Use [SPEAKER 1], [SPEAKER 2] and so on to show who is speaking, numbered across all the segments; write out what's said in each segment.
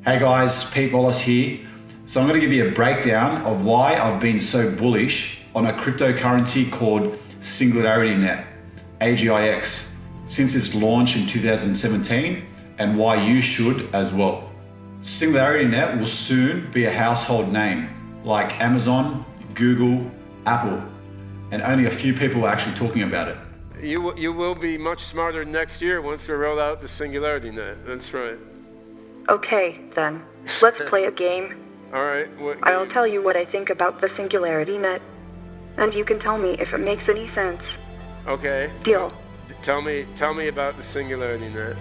[SPEAKER 1] Hey guys, Pete Wallace here. So I'm going to give you a breakdown of why I've been so bullish on a cryptocurrency called SingularityNET AGIX since its launch in 2017 and why you should as well. SingularityNET will soon be a household name like Amazon, Google, Apple, and only a few people are actually talking about it.
[SPEAKER 2] You will be much smarter next year once we roll out the SingularityNET. That's right.
[SPEAKER 3] Okay, then. Let's play a game.
[SPEAKER 2] All right. What
[SPEAKER 3] I'll
[SPEAKER 2] game?
[SPEAKER 3] tell you what I think about the SingularityNET, and you can tell me if it makes any sense.
[SPEAKER 2] Okay.
[SPEAKER 3] Deal.
[SPEAKER 2] Tell me about the SingularityNET.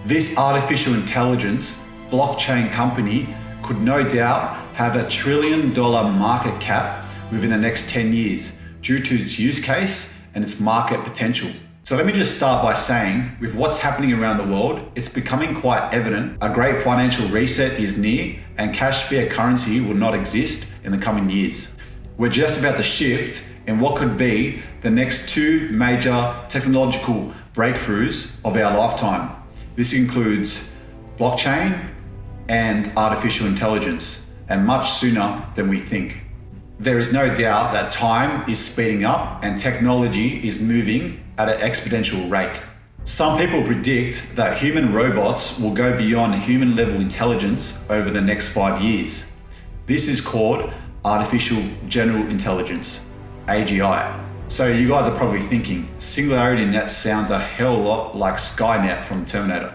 [SPEAKER 1] This artificial intelligence blockchain company could no doubt have $1 trillion market cap within the next 10 years due to its use case and its market potential. So let me just start by saying, with what's happening around the world, it's becoming quite evident a great financial reset is near and cash fiat currency will not exist in the coming years. We're just about to shift in what could be the next two major technological breakthroughs of our lifetime. This includes blockchain and artificial intelligence, and much sooner than we think. There is no doubt that time is speeding up and technology is moving at an exponential rate. Some people predict that human robots will go beyond human level intelligence over the next 5 years. This is called artificial general intelligence, AGI. So you guys are probably thinking, SingularityNET sounds a hell of a lot like Skynet from Terminator.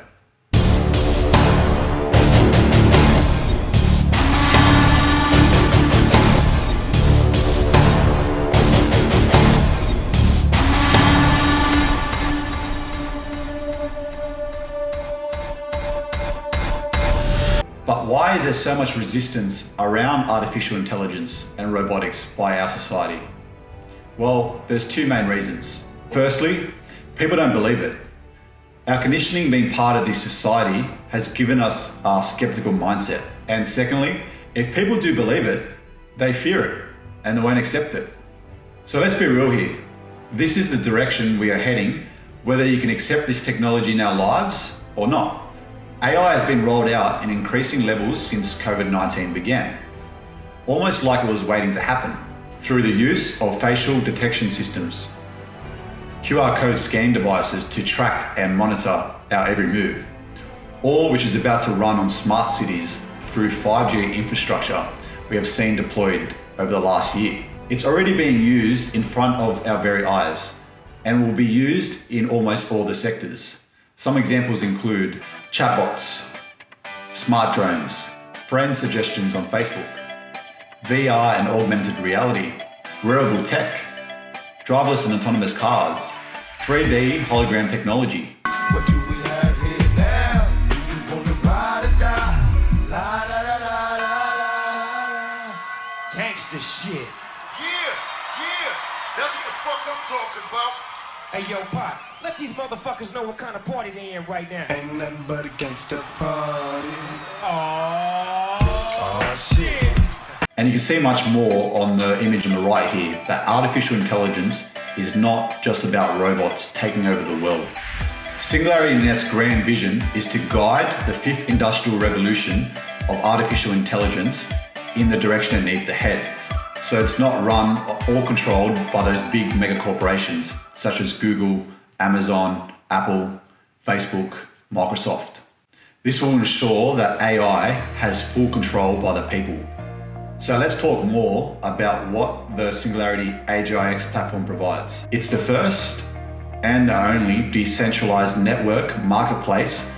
[SPEAKER 1] But why is there so much resistance around artificial intelligence and robotics by our society? Well, there's two main reasons. Firstly, people don't believe it. Our conditioning being part of this society has given us a skeptical mindset. And secondly, if people do believe it, they fear it and they won't accept it. So let's be real here. This is the direction we are heading, whether you can accept this technology in our lives or not. AI has been rolled out in increasing levels since COVID-19 began, almost like it was waiting to happen, through the use of facial detection systems, QR code scan devices to track and monitor our every move, all which is about to run on smart cities through 5G infrastructure we have seen deployed over the last year. It's already being used in front of our very eyes and will be used in almost all the sectors. Some examples include chatbots, smart drones, friend suggestions on Facebook, VR and augmented reality, wearable tech, driverless and autonomous cars, 3D hologram technology.
[SPEAKER 4] What do we have here now? You wanna ride or die? La da da da da da. Gangsta shit.
[SPEAKER 5] Yeah, that's what the fuck I'm talking about.
[SPEAKER 6] Hey yo, Pop, let these motherfuckers know what kind of party they in right now.
[SPEAKER 4] Ain't nothing but a gangsta party.
[SPEAKER 6] Oh shit.
[SPEAKER 1] And you can see much more on the image on the right here, that artificial intelligence is not just about robots taking over the world. SingularityNET's grand vision is to guide the fifth industrial revolution of artificial intelligence in the direction it needs to head. So it's not run or controlled by those big mega corporations such as Google, Amazon, Apple, Facebook, Microsoft. This will ensure that AI has full control by the people. So let's talk more about what the Singularity AGIX platform provides. It's the first and the only decentralized network marketplace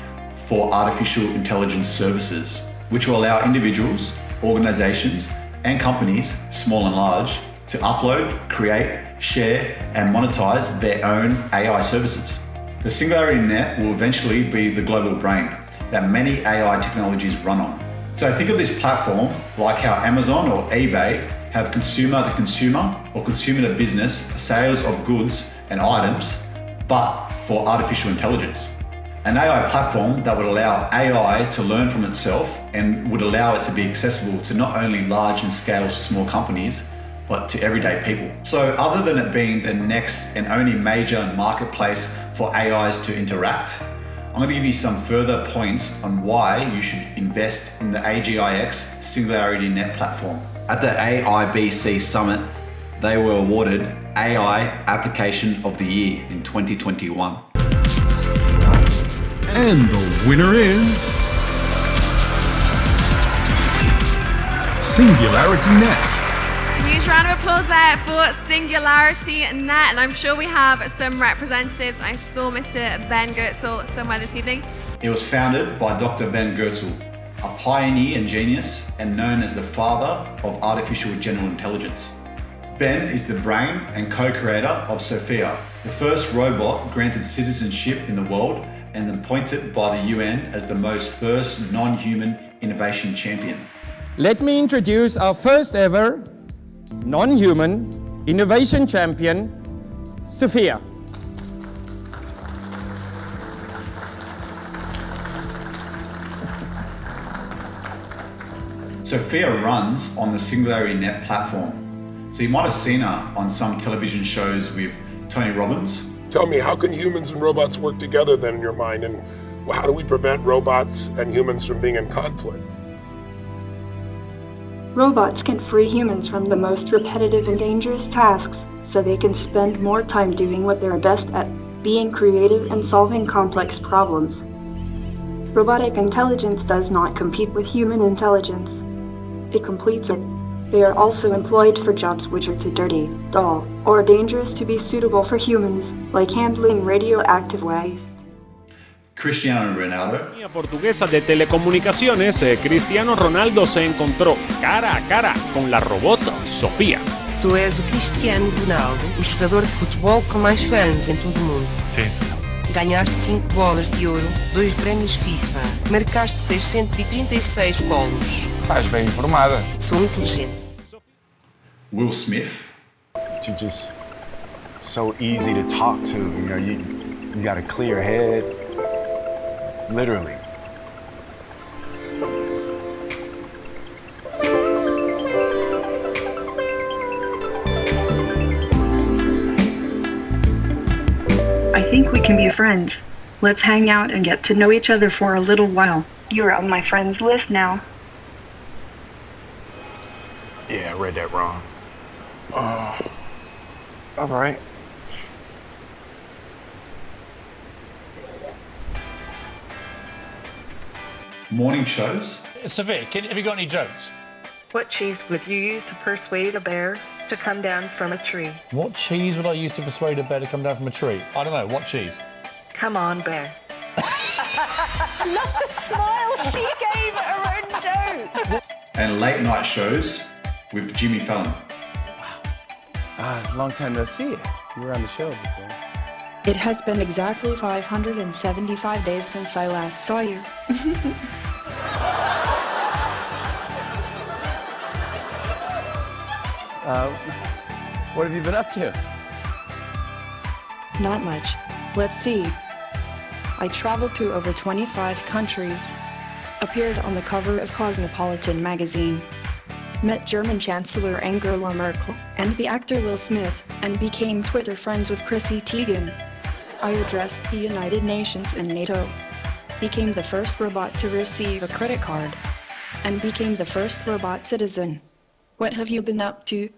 [SPEAKER 1] for artificial intelligence services, which will allow individuals, organizations, and companies, small and large, to upload, create, share, and monetize their own AI services. The SingularityNET will eventually be the global brain that many AI technologies run on. So think of this platform like how Amazon or eBay have consumer to consumer or consumer to business sales of goods and items, but for artificial intelligence. An AI platform that would allow AI to learn from itself and would allow it to be accessible to not only large and scale small companies, but to everyday people. So other than it being the next and only major marketplace for AIs to interact, I'm going to give you some further points on why you should invest in the AGIX SingularityNET platform. At the AIBC Summit, they were awarded AI Application of the Year in 2021.
[SPEAKER 7] And the winner is SingularityNET.
[SPEAKER 8] Huge round of applause there for SingularityNET, and I'm sure we have some representatives. I saw Mr. Ben Goetzel somewhere this evening.
[SPEAKER 1] It was founded by Dr. Ben Goetzel, a pioneer and genius and known as the father of artificial general intelligence. Ben is the brain and co-creator of Sophia, the first robot granted citizenship in the world and appointed by the UN as the first non-human innovation champion.
[SPEAKER 9] Let me introduce our first ever non-human innovation champion, Sophia.
[SPEAKER 1] Sophia runs on the SingularityNET platform. So you might have seen her on some television shows with Tony Robbins.
[SPEAKER 10] Tell me, how can humans and robots work together then in your mind? And how do we prevent robots and humans from being in conflict?
[SPEAKER 3] Robots can free humans from the most repetitive and dangerous tasks so they can spend more time doing what they're best at, being creative and solving complex problems. Robotic intelligence does not compete with human intelligence. It completes it. They are also employed for jobs which are too dirty, dull, or dangerous to be suitable for humans, like handling radioactive waste.
[SPEAKER 1] Cristiano Ronaldo.
[SPEAKER 11] Portuguesa de telecomunicaciones, Cristiano Ronaldo se encontró cara a cara con la robot Sofía.
[SPEAKER 12] Tu és o Cristiano Ronaldo, o jogador de futebol com mais fãs em todo o mundo.
[SPEAKER 11] Sim, senhor.
[SPEAKER 12] Ganhaste 5 bolas de ouro, 2 prémios FIFA, marcaste 636 golos.
[SPEAKER 13] Estás bem informada.
[SPEAKER 12] Sou inteligente.
[SPEAKER 1] Will Smith.
[SPEAKER 14] You're just so easy to talk to. You know, you got a clear head. Literally.
[SPEAKER 3] I think we can be friends. Let's hang out and get to know each other for a little while. You're on my friends list now.
[SPEAKER 14] Yeah, I read that wrong. All right.
[SPEAKER 1] Morning shows.
[SPEAKER 15] Sophia, have you got any jokes?
[SPEAKER 3] What cheese would you use to persuade a bear to come down from a tree?
[SPEAKER 15] What cheese would I use to persuade a bear to come down from a tree? I don't know, what cheese?
[SPEAKER 3] Come on, bear.
[SPEAKER 8] I love the smile she gave at her own joke.
[SPEAKER 1] And late night shows with Jimmy Fallon.
[SPEAKER 9] Long time no see. You were on the show before.
[SPEAKER 3] It has been exactly 575 days since I last saw you.
[SPEAKER 9] What have you been up to?
[SPEAKER 3] Not much. Let's see. I traveled to over 25 countries, appeared on the cover of Cosmopolitan magazine, met German Chancellor Angela Merkel and the actor Will Smith, and became Twitter friends with Chrissy Teigen. I addressed the United Nations and NATO, became the first robot to receive a credit card, and became the first robot citizen. What have you been up to?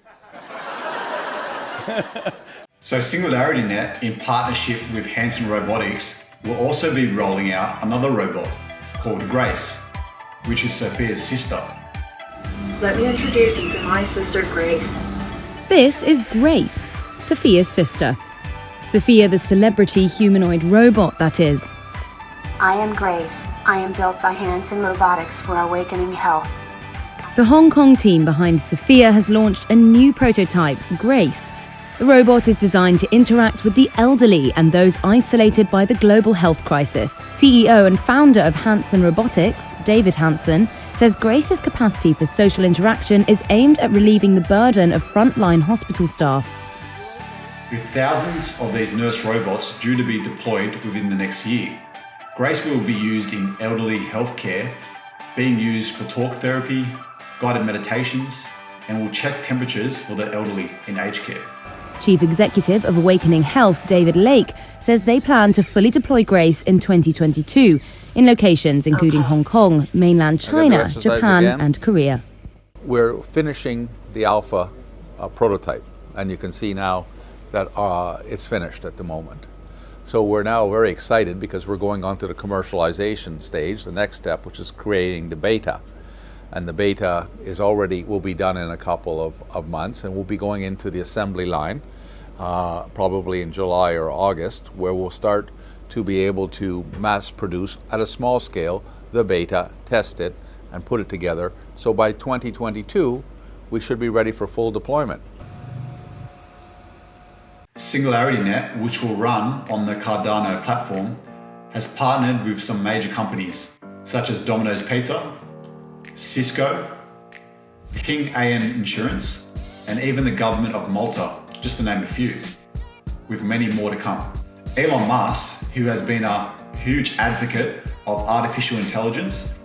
[SPEAKER 1] So SingularityNET, in partnership with Hanson Robotics, will also be rolling out another robot called Grace, which is Sophia's sister.
[SPEAKER 3] Let me introduce you to my sister, Grace.
[SPEAKER 16] This is Grace, Sophia's sister. Sophia, the celebrity humanoid robot, that is.
[SPEAKER 3] I am Grace. I am built by Hanson Robotics for Awakening Health.
[SPEAKER 16] The Hong Kong team behind Sophia has launched a new prototype, Grace. The robot is designed to interact with the elderly and those isolated by the global health crisis. CEO and founder of Hanson Robotics, David Hanson, says Grace's capacity for social interaction is aimed at relieving the burden of frontline hospital staff.
[SPEAKER 1] With thousands of these nurse robots due to be deployed within the next year, Grace will be used in elderly healthcare, being used for talk therapy, guided meditations, and will check temperatures for the elderly in aged care.
[SPEAKER 16] Chief Executive of Awakening Health, David Lake, says they plan to fully deploy Grace in 2022 in locations including Hong Kong, mainland China, Japan and Korea.
[SPEAKER 13] We're finishing the alpha prototype, and you can see now that it's finished at the moment. So we're now very excited because we're going on to the commercialization stage, the next step, which is creating the beta. And the beta will be done in a couple of months, and we'll be going into the assembly line probably in July or August, where we'll start to be able to mass produce at a small scale the beta, test it, and put it together. So by 2022, we should be ready for full deployment.
[SPEAKER 1] SingularityNET, which will run on the Cardano platform, has partnered with some major companies such as Domino's Pizza, Cisco, King AN Insurance, and even the government of Malta, just to name a few, with many more to come. Elon Musk, who has been a huge advocate of artificial intelligence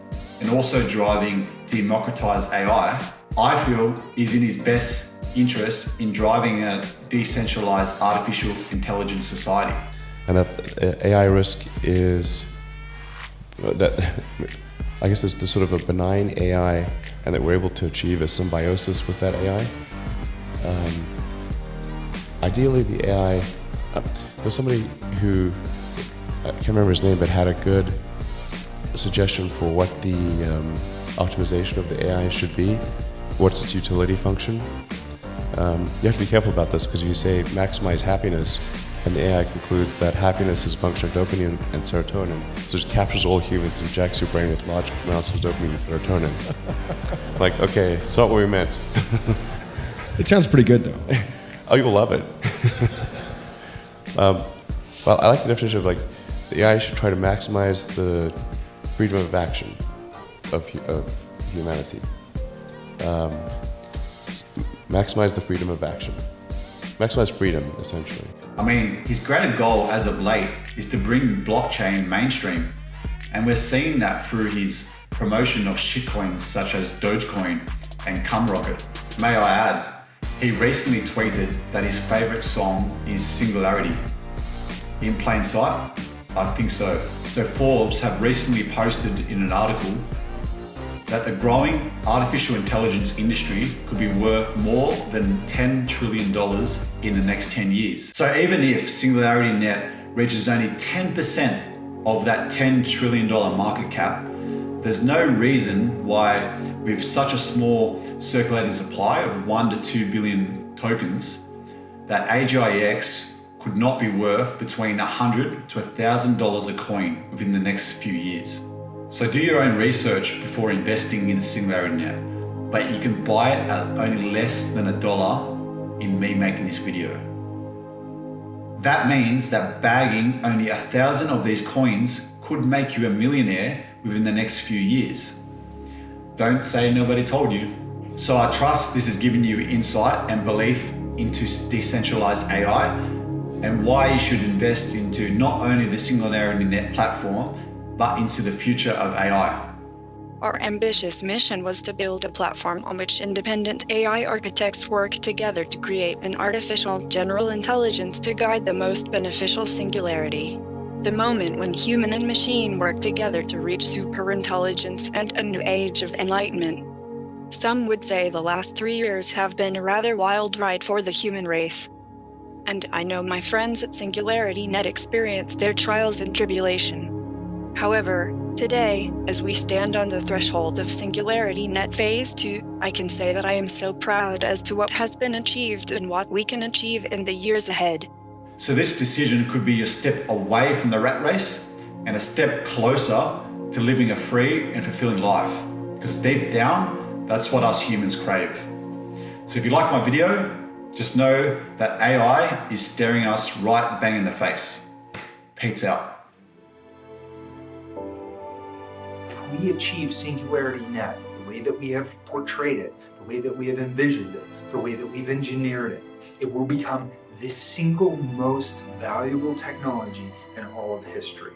[SPEAKER 1] and also driving democratized AI, I feel is in his best interest in driving a decentralized artificial intelligence society.
[SPEAKER 17] And that AI risk is that I guess there's sort of a benign AI, and that we're able to achieve a symbiosis with that AI. Ideally, the AI, there's somebody who, I can't remember his name, but had a good suggestion for what the optimization of the AI should be, what's its utility function. You have to be careful about this because you say maximize happiness, and the AI concludes that happiness is a function of dopamine and serotonin. So it captures all humans and injects your brain with large amounts of dopamine and serotonin. Like, okay, it's not what we meant.
[SPEAKER 18] It sounds pretty good, though.
[SPEAKER 17] Oh, you'll love it. Well, I like the definition of like, the AI should try to maximize the freedom of action of humanity. Maximize the freedom of action. Maximize freedom, essentially.
[SPEAKER 1] I mean, his greater goal as of late is to bring blockchain mainstream. And we're seeing that through his promotion of shitcoins such as Dogecoin and Cumrocket. May I add, he recently tweeted that his favorite song is Singularity. In plain sight? I think so. So Forbes have recently posted in an article that the growing artificial intelligence industry could be worth more than $10 trillion in the next 10 years. So even if SingularityNET reaches only 10% of that $10 trillion market cap, there's no reason why, with such a small circulating supply of 1 to 2 billion tokens, that AGIX could not be worth between $100 to $1,000 a coin within the next few years. So do your own research before investing in SingularityNET, but you can buy it at only less than $1 in me making this video. That means that bagging only 1,000 of these coins could make you a millionaire within the next few years. Don't say nobody told you. So I trust this has given you insight and belief into decentralized AI and why you should invest into not only the SingularityNET platform, but into the future of AI.
[SPEAKER 3] Our ambitious mission was to build a platform on which independent AI architects work together to create an artificial general intelligence to guide the most beneficial singularity. The moment when human and machine work together to reach superintelligence and a new age of enlightenment. Some would say the last 3 years have been a rather wild ride for the human race. And I know my friends at SingularityNET experienced their trials and tribulation. However, today, as we stand on the threshold of SingularityNET Phase 2, I can say that I am so proud as to what has been achieved and what we can achieve in the years ahead.
[SPEAKER 1] So this decision could be a step away from the rat race and a step closer to living a free and fulfilling life. Because deep down, that's what us humans crave. So if you like my video, just know that AI is staring us right bang in the face. Pete's out.
[SPEAKER 19] If we achieve SingularityNET the way that we have portrayed it, the way that we have envisioned it, the way that we've engineered it, it will become the single most valuable technology in all of history.